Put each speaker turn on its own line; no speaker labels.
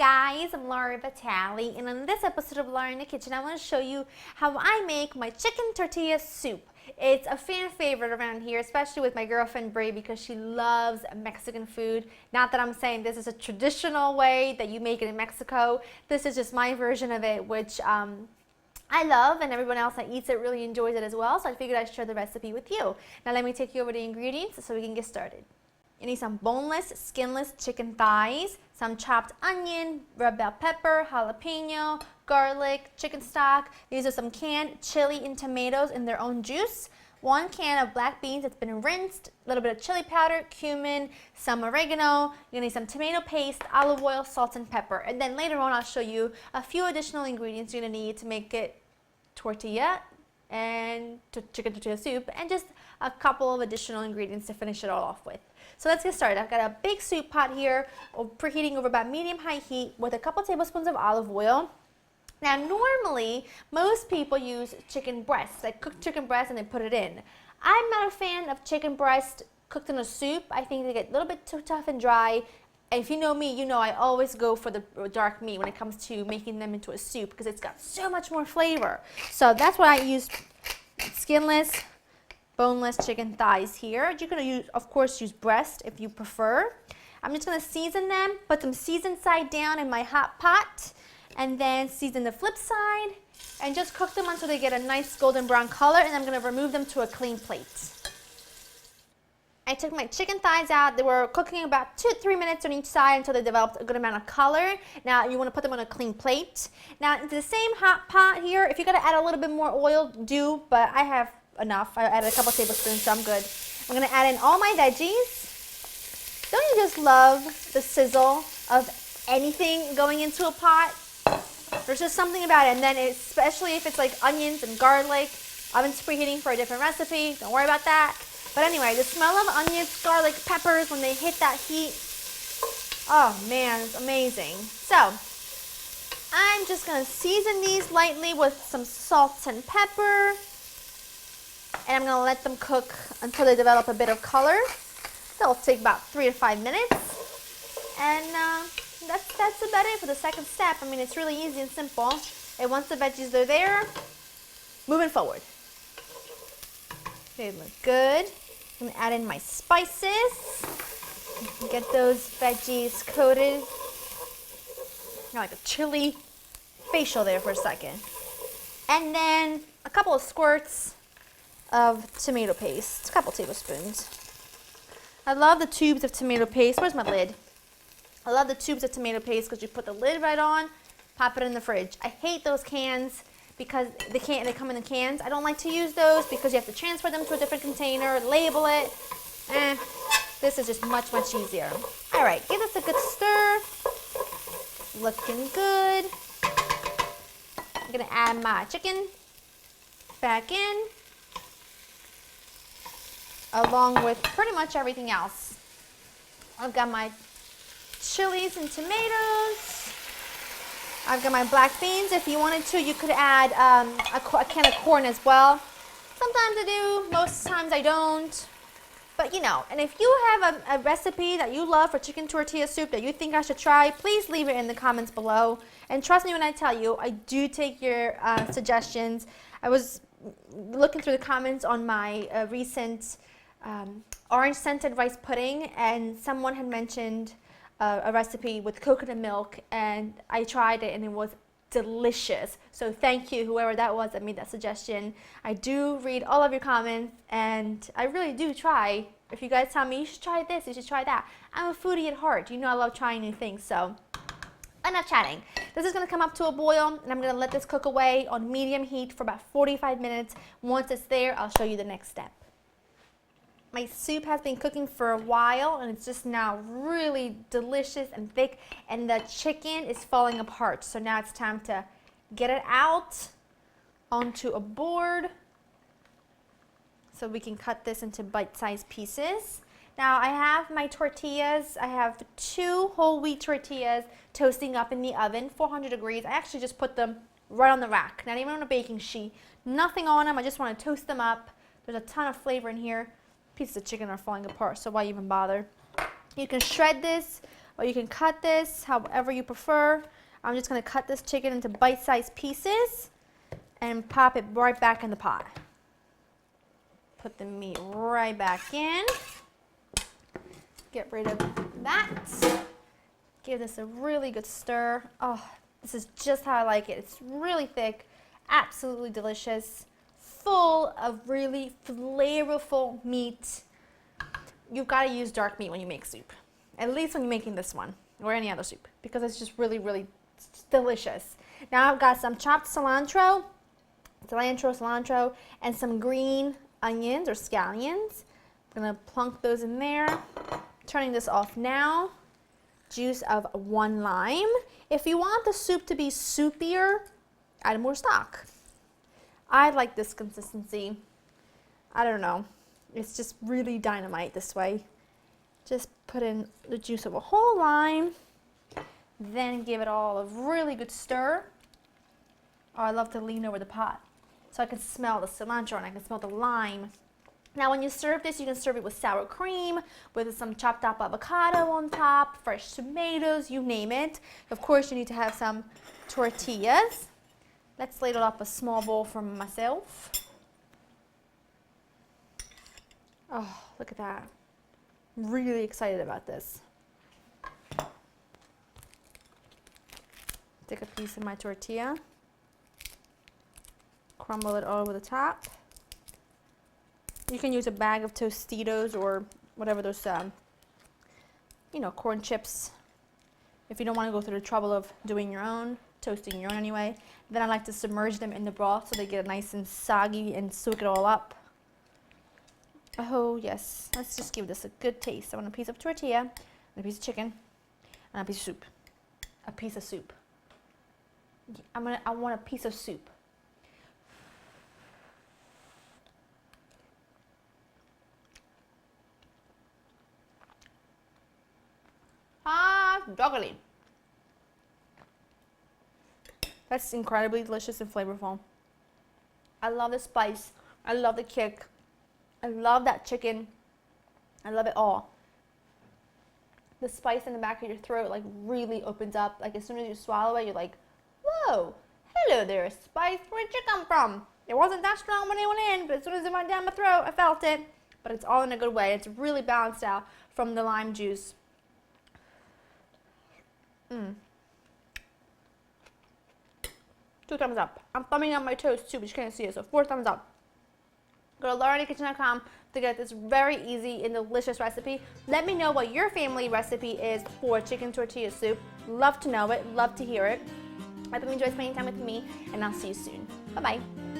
guys, I'm Laura Vitale, and in this episode of Laura in the Kitchen, I want to show you how I make my chicken tortilla soup. It's a fan favorite around here, especially with my girlfriend Bray because she loves Mexican food. Not that I'm saying this is a traditional way that you make it in Mexico. This is just my version of it, which I love, and everyone else that eats it really enjoys it as well, so I figured I'd share the recipe with you. Now let me take you over the ingredients so we can get started. You need some boneless, skinless chicken thighs, some chopped onion, red bell pepper, jalapeno, garlic, chicken stock. These are some canned chili and tomatoes in their own juice. 1 can of black beans that's been rinsed, a little bit of chili powder, cumin, some oregano. You're gonna need some tomato paste, olive oil, salt, and pepper. And then later on I'll show you a few additional ingredients you're gonna need to make it tortilla and chicken tortilla soup, and just a couple of additional ingredients to finish it all off with. So let's get started. I've got a big soup pot here, preheating over about medium-high heat with a couple tablespoons of olive oil. Now normally, most people use chicken breasts, like cooked chicken breast, and they put it in. I'm not a fan of chicken breast cooked in a soup. I think they get a little bit too tough and dry. And if you know me, you know I always go for the dark meat when it comes to making them into a soup because it's got so much more flavor. So that's why I use skinless, boneless chicken thighs here. You're going to of course use breast if you prefer. I'm just going to season them, put them seasoned side down in my hot pot, and then season the flip side, and just cook them until they get a nice golden brown color, and I'm going to remove them to a clean plate. I took my chicken thighs out. They were cooking about 2-3 minutes on each side until they developed a good amount of color. Now you want to put them on a clean plate. Now into the same hot pot here, if you're going to add a little bit more oil, do, but I have enough. I added a couple tablespoons, so I'm good. I'm going to add in all my veggies. Don't you just love the sizzle of anything going into a pot? There's just something about it, and then especially if it's like onions and garlic. Oven's preheating for a different recipe. Don't worry about that. But anyway, the smell of onions, garlic, peppers when they hit that heat, oh man, it's amazing. So, I'm just going to season these lightly with some salt and pepper. And I'm going to let them cook until they develop a bit of color. That'll take about 3 to 5 minutes. And that's about it for the second step. I mean, it's really easy and simple. And once the veggies are there, moving forward. They look good. I'm going to add in my spices. Get those veggies coated. Got like a chili facial there for a second. And then a couple of squirts of tomato paste, a couple tablespoons. I love the tubes of tomato paste. Where's my lid? I love the tubes of tomato paste because you put the lid right on, pop it in the fridge. I hate those cans because they come in the cans. I don't like to use those because you have to transfer them to a different container, label it. This is just much, much easier. All right, give this a good stir. Looking good. I'm gonna add my chicken back in, along with pretty much everything else. I've got my chilies and tomatoes. I've got my black beans. If you wanted to, you could add a can of corn as well. Sometimes I do, most times I don't. But you know, and if you have a recipe that you love for chicken tortilla soup that you think I should try, please leave it in the comments below. And trust me when I tell you, I do take your suggestions. I was looking through the comments on my recent orange scented rice pudding, and someone had mentioned a recipe with coconut milk, and I tried it and it was delicious. So thank you, whoever that was that made that suggestion. I do read all of your comments, and I really do try. If you guys tell me you should try this, you should try that. I'm a foodie at heart. You know I love trying new things. So enough chatting. This is going to come up to a boil, and I'm going to let this cook away on medium heat for about 45 minutes. Once it's there, I'll show you the next step. My soup has been cooking for a while, and it's just now really delicious and thick, and the chicken is falling apart. So now it's time to get it out onto a board so we can cut this into bite-sized pieces. Now I have my tortillas. I have 2 whole wheat tortillas toasting up in the oven, 400 degrees. I actually just put them right on the rack, not even on a baking sheet. Nothing on them. I just want to toast them up. There's a ton of flavor in here. Pieces of chicken are falling apart, so why even bother? You can shred this or you can cut this however you prefer. I'm just going to cut this chicken into bite-sized pieces and pop it right back in the pot. Put the meat right back in. Get rid of that. Give this a really good stir. Oh, this is just how I like it. It's really thick, absolutely delicious, full of really flavorful meat. You've got to use dark meat when you make soup, at least when you're making this one or any other soup, because it's just really, really delicious. Now I've got some chopped cilantro, and some green onions or scallions. I'm going to plunk those in there. Turning this off now. Juice of 1 lime. If you want the soup to be soupier, add more stock. I like this consistency. I don't know. It's just really dynamite this way. Just put in the juice of a whole lime. Then give it all a really good stir. Oh, I love to lean over the pot so I can smell the cilantro and I can smell the lime. Now when you serve this, you can serve it with sour cream, with some chopped up avocado on top, fresh tomatoes, you name it. Of course, you need to have some tortillas. Let's ladle up a small bowl for myself. Oh, look at that. I'm really excited about this. Take a piece of my tortilla, crumble it all over the top. You can use a bag of Tostitos or whatever those, corn chips. If you don't want to go through the trouble of doing your own, toasting your own anyway. Then I like to submerge them in the broth so they get nice and soggy and soak it all up. Oh yes, let's just give this a good taste. I want a piece of tortilla, and a piece of chicken, and a piece of soup. A piece of soup. I want a piece of soup. Doggly. That's incredibly delicious and flavorful. I love the spice. I love the kick. I love that chicken. I love it all. The spice in the back of your throat like really opens up. Like as soon as you swallow it, you're like, whoa, hello there, spice. Where'd you come from? It wasn't that strong when it went in, but as soon as it went down my throat, I felt it. But it's all in a good way. It's really balanced out from the lime juice. 2 thumbs up. I'm thumbing up my toast too, but you can't see it, so 4 thumbs up. Go to laureandakitchen.com to get this very easy and delicious recipe. Let me know what your family recipe is for chicken tortilla soup. Love to know it, love to hear it. I hope you enjoy spending time with me, and I'll see you soon. Bye-bye.